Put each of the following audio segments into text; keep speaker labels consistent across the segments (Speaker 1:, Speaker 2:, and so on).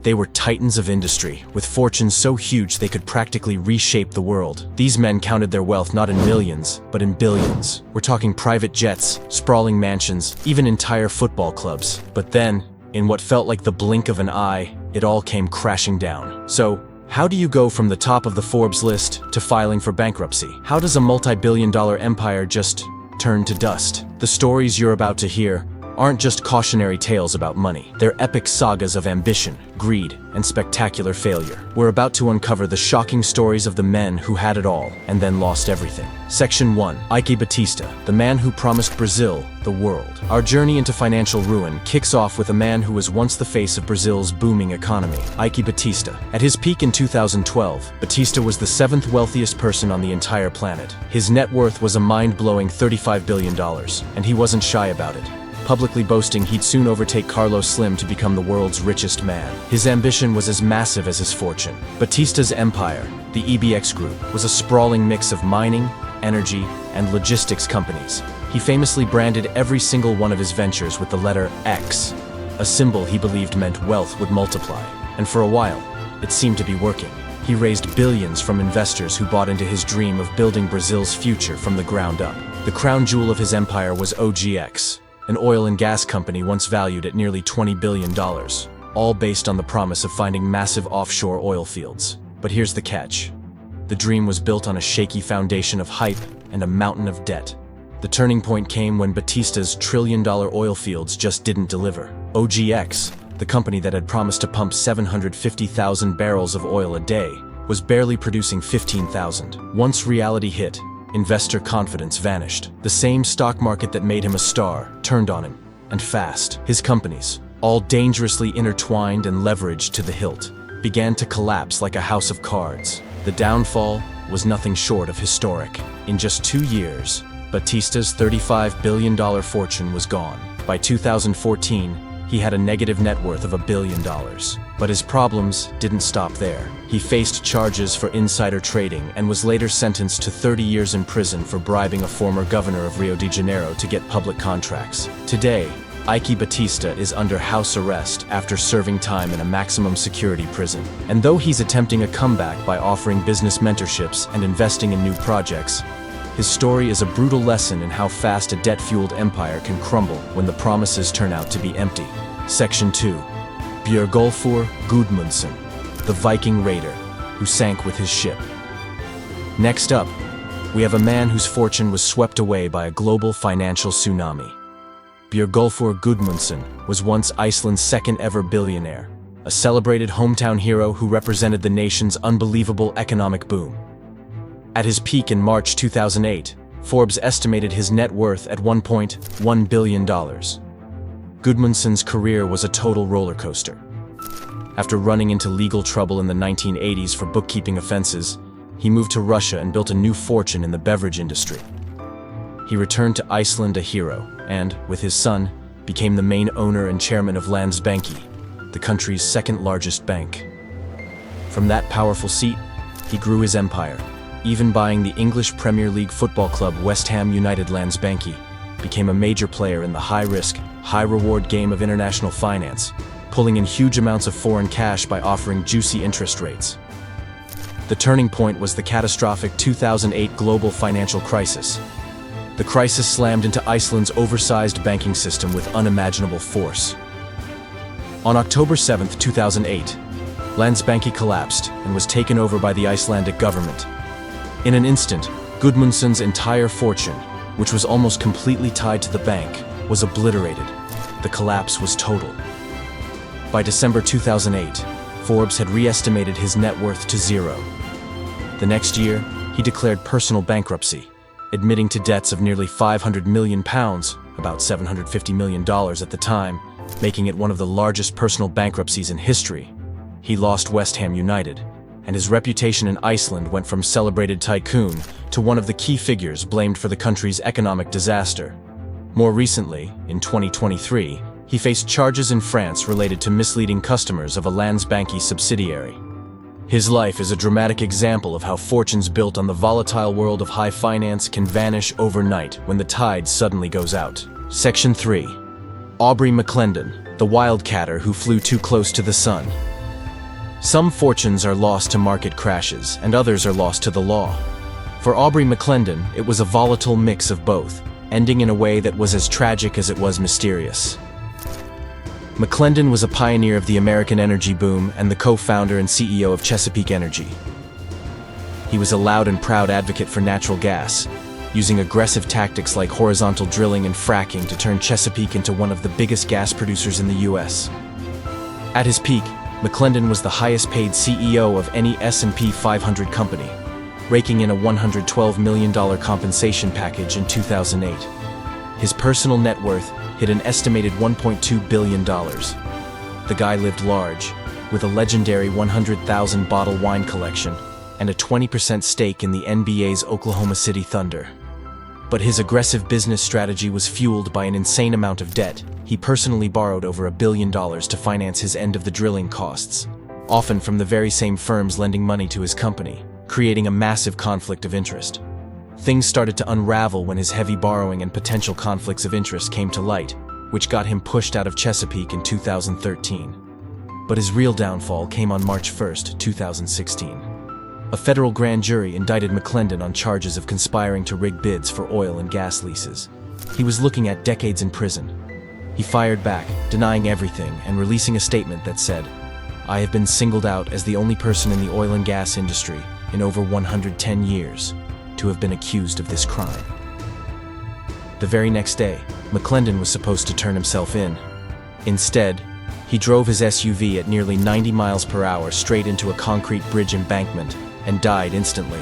Speaker 1: They were titans of industry, with fortunes so huge they could practically reshape the world. These men counted their wealth not in millions, but in billions. We're talking private jets, sprawling mansions, even entire football clubs. But then, in what felt like the blink of an eye, it all came crashing down. So, how do you go from the top of the Forbes list to filing for bankruptcy? How does a multi-billion-dollar empire just turn to dust? The stories you're about to hear aren't just cautionary tales about money. They're epic sagas of ambition, greed, and spectacular failure. We're about to uncover the shocking stories of the men who had it all and then lost everything. Section 1. Ike Batista, the man who promised Brazil the world. Our journey into financial ruin kicks off with a man who was once the face of Brazil's booming economy, Ike Batista. At his peak in 2012, Batista was the 7th wealthiest person on the entire planet. His net worth was a mind-blowing $35 billion, and he wasn't shy about it, publicly boasting he'd soon overtake Carlos Slim to become the world's richest man. His ambition was as massive as his fortune. Batista's empire, the EBX Group, was a sprawling mix of mining, energy, and logistics companies. He famously branded every single one of his ventures with the letter X, a symbol he believed meant wealth would multiply. And for a while, it seemed to be working. He raised billions from investors who bought into his dream of building Brazil's future from the ground up. The crown jewel of his empire was OGX, an oil and gas company once valued at nearly $20 billion, all based on the promise of finding massive offshore oil fields. But here's the catch. The dream was built on a shaky foundation of hype and a mountain of debt. The turning point came when Batista's trillion-dollar oil fields just didn't deliver. OGX, the company that had promised to pump 750,000 barrels of oil a day, was barely producing 15,000. Once reality hit, investor confidence vanished. The same stock market that made him a star turned on him, and fast. His companies, all dangerously intertwined and leveraged to the hilt, began to collapse like a house of cards. The downfall was nothing short of historic. In just 2 years, Batista's $35 billion fortune was gone. By 2014, he had a negative net worth of $1 billion. But his problems didn't stop there. He faced charges for insider trading and was later sentenced to 30 years in prison for bribing a former governor of Rio de Janeiro to get public contracts. Today, Ike Batista is under house arrest after serving time in a maximum security prison. And though he's attempting a comeback by offering business mentorships and investing in new projects, his story is a brutal lesson in how fast a debt-fueled empire can crumble when the promises turn out to be empty. Section 2. Björgolfur Gudmundsson, the Viking raider who sank with his ship. Next up, we have a man whose fortune was swept away by a global financial tsunami. Björgolfur Gudmundsson was once Iceland's second-ever billionaire, a celebrated hometown hero who represented the nation's unbelievable economic boom. At his peak in March 2008, Forbes estimated his net worth at $1.1 billion. Gudmundsson's career was a total roller coaster. After running into legal trouble in the 1980s for bookkeeping offenses, he moved to Russia and built a new fortune in the beverage industry. He returned to Iceland a hero and, with his son, became the main owner and chairman of Landsbanki, the country's second-largest bank. From that powerful seat, he grew his empire, even buying the English Premier League football club West Ham United. Landsbanki became a major player in the high-risk, high-reward game of international finance, pulling in huge amounts of foreign cash by offering juicy interest rates. The turning point was the catastrophic 2008 global financial crisis. The crisis slammed into Iceland's oversized banking system with unimaginable force. On October 7, 2008, Landsbanki collapsed and was taken over by the Icelandic government. In an instant, Gudmundsson's entire fortune, which was almost completely tied to the bank, was obliterated. The collapse was total. By December 2008, Forbes had re-estimated his net worth to zero. The next year, he declared personal bankruptcy, admitting to debts of nearly £500 million, about $750 million at the time, making it one of the largest personal bankruptcies in history. He lost West Ham United, and his reputation in Iceland went from celebrated tycoon to one of the key figures blamed for the country's economic disaster. More recently, in 2023, he faced charges in France related to misleading customers of a Landsbanki subsidiary. His life is a dramatic example of how fortunes built on the volatile world of high finance can vanish overnight when the tide suddenly goes out. Section 3. Aubrey McClendon, the wildcatter who flew too close to the sun. Some fortunes are lost to market crashes, and others are lost to the law. For Aubrey McClendon, it was a volatile mix of both, ending in a way that was as tragic as it was mysterious. McClendon was a pioneer of the American energy boom and the co-founder and CEO of Chesapeake Energy. He was a loud and proud advocate for natural gas, using aggressive tactics like horizontal drilling and fracking to turn Chesapeake into one of the biggest gas producers in the U.S. At his peak, McClendon was the highest-paid CEO of any S&P 500 company, raking in a $112 million compensation package in 2008. His personal net worth hit an estimated $1.2 billion. The guy lived large, with a legendary 100,000-bottle wine collection and a 20% stake in the NBA's Oklahoma City Thunder. But his aggressive business strategy was fueled by an insane amount of debt. He personally borrowed over $1 billion to finance his end of the drilling costs, often from the very same firms lending money to his company, creating a massive conflict of interest. Things started to unravel when his heavy borrowing and potential conflicts of interest came to light, which got him pushed out of Chesapeake in 2013. But his real downfall came on March 1, 2016. A federal grand jury indicted McClendon on charges of conspiring to rig bids for oil and gas leases. He was looking at decades in prison. He fired back, denying everything and releasing a statement that said, "I have been singled out as the only person in the oil and gas industry in over 110 years to have been accused of this crime." The very next day, McClendon was supposed to turn himself in. Instead, he drove his SUV at nearly 90 miles per hour straight into a concrete bridge embankment and died instantly.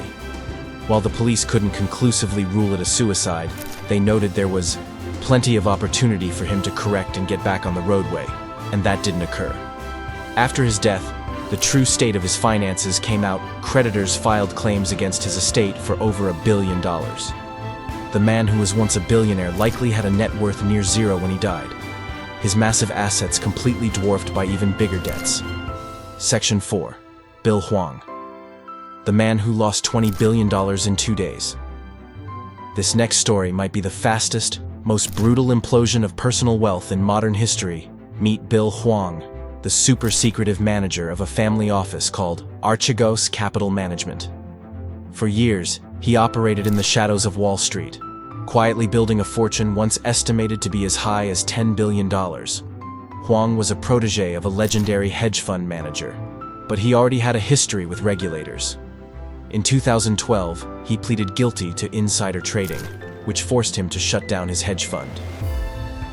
Speaker 1: While the police couldn't conclusively rule it a suicide, they noted there was plenty of opportunity for him to correct and get back on the roadway, and that didn't occur. After his death, the true state of his finances came out. Creditors filed claims against his estate for over $1 billion. The man who was once a billionaire likely had a net worth near zero when he died, his massive assets completely dwarfed by even bigger debts. Section 4. Bill Hwang. The man who lost $20 billion in 2 days. This next story might be the fastest, most brutal implosion of personal wealth in modern history. Meet Bill Hwang, the super-secretive manager of a family office called Archegos Capital Management. For years, he operated in the shadows of Wall Street, quietly building a fortune once estimated to be as high as $10 billion. Hwang was a protege of a legendary hedge fund manager, but he already had a history with regulators. In 2012, he pleaded guilty to insider trading, which forced him to shut down his hedge fund.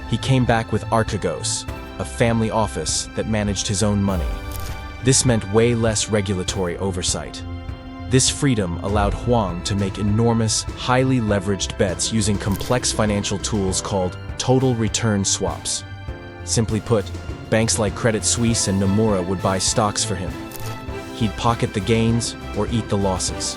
Speaker 1: He came back with Archegos, a family office that managed his own money. This meant way less regulatory oversight. This freedom allowed Hwang to make enormous, highly leveraged bets using complex financial tools called total return swaps. Simply put, banks like Credit Suisse and Nomura would buy stocks for him. He'd pocket the gains or eat the losses.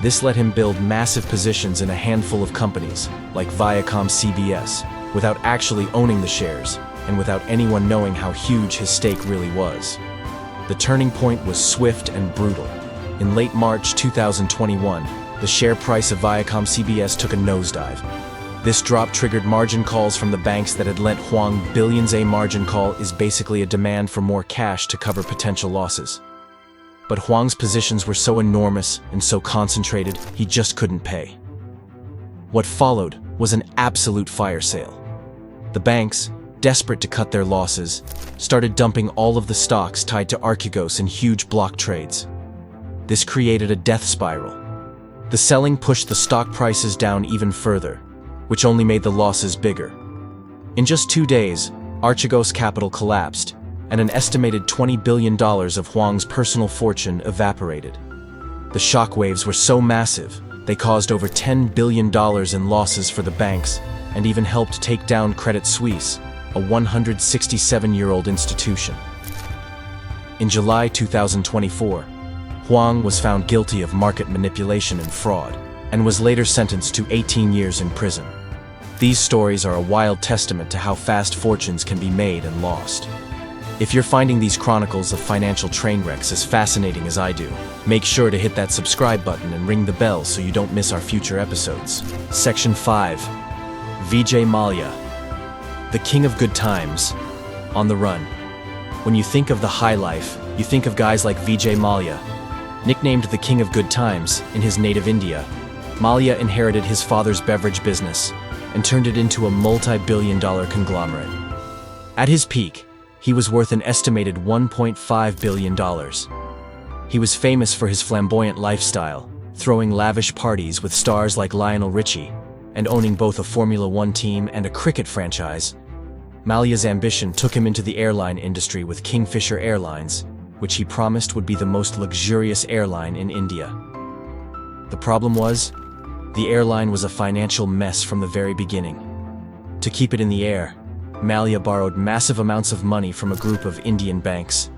Speaker 1: This let him build massive positions in a handful of companies, like Viacom CBS, without actually owning the shares, and without anyone knowing how huge his stake really was. The turning point was swift and brutal. In late March 2021, the share price of Viacom CBS took a nosedive. This drop triggered margin calls from the banks that had lent Hwang billions. A margin call is basically a demand for more cash to cover potential losses. But Hwang's positions were so enormous and so concentrated, he just couldn't pay. What followed was an absolute fire sale. The banks, desperate to cut their losses, started dumping all of the stocks tied to Archegos in huge block trades. This created a death spiral. The selling pushed the stock prices down even further, which only made the losses bigger. In just 2 days, Archegos Capital collapsed, and an estimated $20 billion of Hwang's personal fortune evaporated. The shockwaves were so massive, they caused over $10 billion in losses for the banks and even helped take down Credit Suisse, a 167-year-old institution. In July 2024, Hwang was found guilty of market manipulation and fraud, and was later sentenced to 18 years in prison. These stories are a wild testament to how fast fortunes can be made and lost. If you're finding these chronicles of financial train wrecks as fascinating as I do, make sure to hit that subscribe button and ring the bell so you don't miss our future episodes. Section 5. Vijay Mallya, the king of good times, on the run. When you think of the high life, You think of guys like Vijay Mallya. Nicknamed the King of Good Times in his native India, Mallya inherited his father's beverage business and turned it into a multi-billion-dollar conglomerate. At his peak, he was worth an estimated $1.5 billion. He was famous for his flamboyant lifestyle, throwing lavish parties with stars like Lionel Richie, and owning both a Formula One team and a cricket franchise. Mallya's ambition took him into the airline industry with Kingfisher Airlines, which he promised would be the most luxurious airline in India. The problem was, the airline was a financial mess from the very beginning. To keep it in the air, Mallya borrowed massive amounts of money from a group of Indian banks.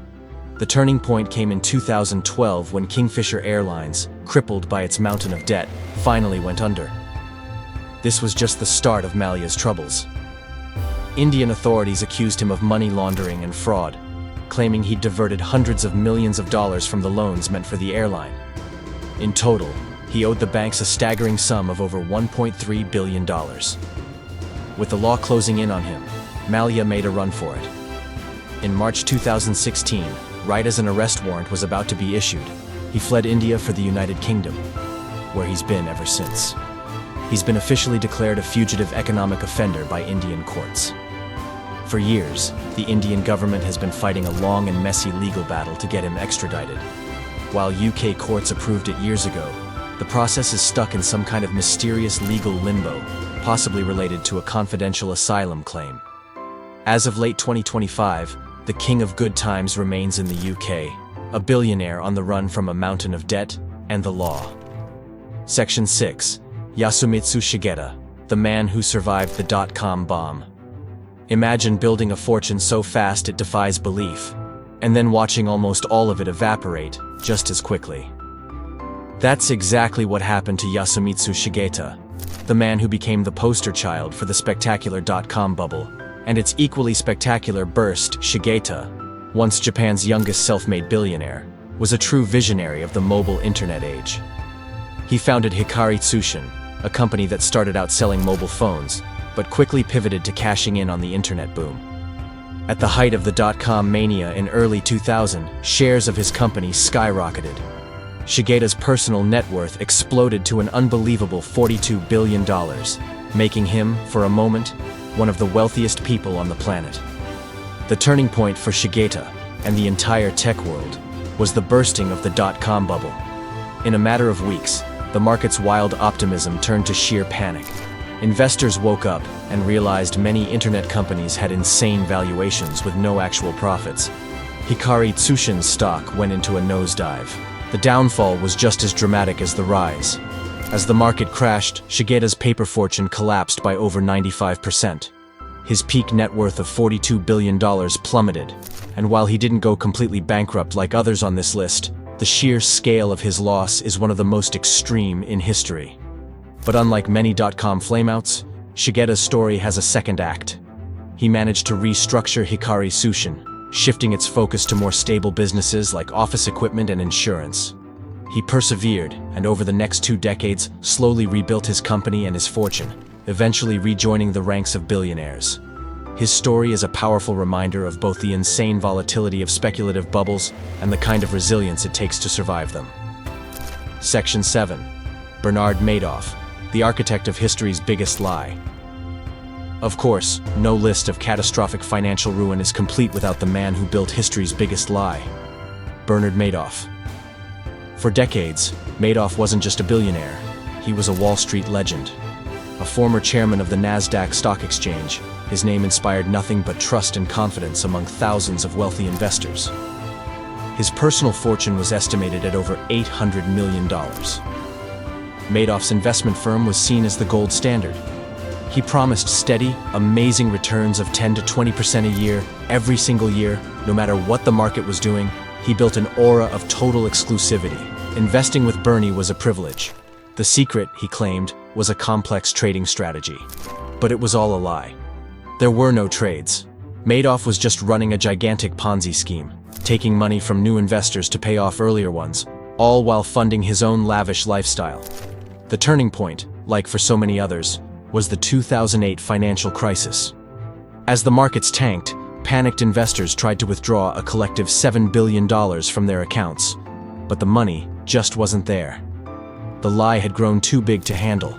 Speaker 1: The turning point came in 2012 when Kingfisher Airlines, crippled by its mountain of debt, finally went under. This was just the start of Mallya's troubles. Indian authorities accused him of money laundering and fraud, claiming he'd diverted hundreds of millions of dollars from the loans meant for the airline. In total, he owed the banks a staggering sum of over $1.3 billion. With the law closing in on him, Mallya made a run for it. In March 2016, right as an arrest warrant was about to be issued, he fled India for the United Kingdom, where he's been ever since. He's been officially declared a fugitive economic offender by Indian courts. For years, the Indian government has been fighting a long and messy legal battle to get him extradited. While UK courts approved it years ago, the process is stuck in some kind of mysterious legal limbo, possibly related to a confidential asylum claim. As of late 2025, the King of Good Times remains in the UK, a billionaire on the run from a mountain of debt and the law. Section 6. Yasumitsu Shigeta, the man who survived the dot-com bomb. Imagine building a fortune so fast it defies belief, and then watching almost all of it evaporate just as quickly. That's exactly what happened to Yasumitsu Shigeta, the man who became the poster child for the spectacular dot-com bubble, and its equally spectacular burst. Shigeta, once Japan's youngest self-made billionaire, was a true visionary of the mobile internet age. He founded Hikari Tsushin, a company that started out selling mobile phones, but quickly pivoted to cashing in on the internet boom. At the height of the dot-com mania in early 2000, shares of his company skyrocketed. Shigeta's personal net worth exploded to an unbelievable $42 billion, making him, for a moment, one of the wealthiest people on the planet. The turning point for Shigeta and the entire tech world was the bursting of the dot-com bubble. In a matter of weeks, the market's wild optimism turned to sheer panic. Investors woke up and realized many internet companies had insane valuations with no actual profits. Hikari Tsushin's stock went into a nosedive. The downfall was just as dramatic as the rise. As the market crashed, Shigeta's paper fortune collapsed by over 95%. His peak net worth of $42 billion plummeted, and while he didn't go completely bankrupt like others on this list, the sheer scale of his loss is one of the most extreme in history. But unlike many dot-com flameouts, Shigeta's story has a second act. He managed to restructure Hikari Tsushin, shifting its focus to more stable businesses like office equipment and insurance. He persevered, and over the next 2 decades, slowly rebuilt his company and his fortune, eventually rejoining the ranks of billionaires. His story is a powerful reminder of both the insane volatility of speculative bubbles and the kind of resilience it takes to survive them. Section 7. Bernard Madoff, the architect of history's biggest lie. Of course, no list of catastrophic financial ruin is complete without the man who built history's biggest lie, Bernard Madoff. For decades, Madoff wasn't just a billionaire, he was a Wall Street legend. A former chairman of the NASDAQ stock exchange, his name inspired nothing but trust and confidence among thousands of wealthy investors. His personal fortune was estimated at over $800 million. Madoff's investment firm was seen as the gold standard. He promised steady, amazing returns of 10 to 20% a year, every single year, no matter what the market was doing. He built an aura of total exclusivity. Investing with Bernie was a privilege. The secret, he claimed, was a complex trading strategy. But it was all a lie. There were no trades. Madoff was just running a gigantic Ponzi scheme, taking money from new investors to pay off earlier ones, all while funding his own lavish lifestyle. The turning point, like for so many others, was the 2008 financial crisis. As the markets tanked, Panicked investors tried to withdraw a collective $7 billion from their accounts, but the money just wasn't there. The lie had grown too big to handle.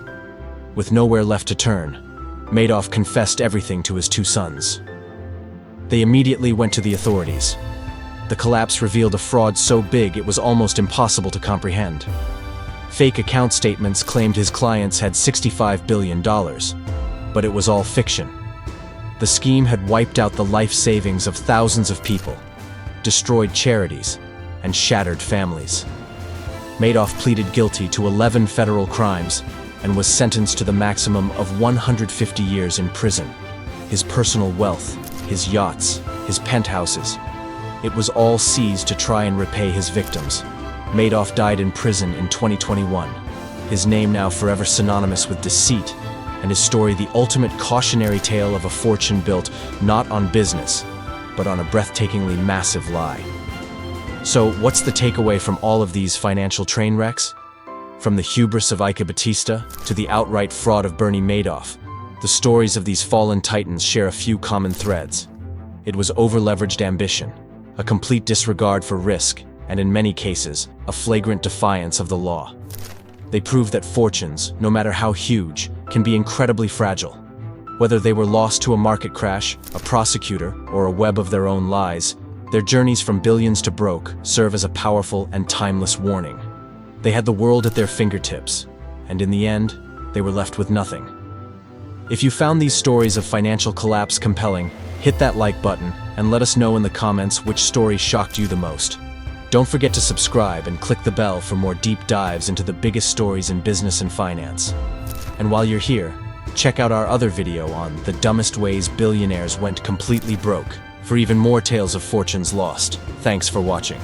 Speaker 1: With nowhere left to turn, Madoff confessed everything to his two sons. They immediately went to the authorities. The collapse revealed a fraud so big it was almost impossible to comprehend. Fake account statements claimed his clients had $65 billion, but it was all fiction. The scheme had wiped out the life savings of thousands of people, destroyed charities, and shattered families. Madoff pleaded guilty to 11 federal crimes and was sentenced to the maximum of 150 years in prison. His personal wealth, his yachts, his penthouses, it was all seized to try and repay his victims. Madoff died in prison in 2021, his name now forever synonymous with deceit, and his story the ultimate cautionary tale of a fortune built not on business, but on a breathtakingly massive lie. So, what's the takeaway from all of these financial train wrecks? From the hubris of Ike Batista to the outright fraud of Bernie Madoff, the stories of these fallen titans share a few common threads. It was over-leveraged ambition, a complete disregard for risk, and in many cases, a flagrant defiance of the law. They prove that fortunes, no matter how huge, can be incredibly fragile. Whether they were lost to a market crash, a prosecutor, or a web of their own lies, their journeys from billions to broke serve as a powerful and timeless warning. They had the world at their fingertips, and in the end, they were left with nothing. If you found these stories of financial collapse compelling, hit that like button and let us know in the comments which story shocked you the most. Don't forget to subscribe and click the bell for more deep dives into the biggest stories in business and finance. And while you're here, check out our other video on the dumbest ways billionaires went completely broke for even more tales of fortunes lost. Thanks for watching.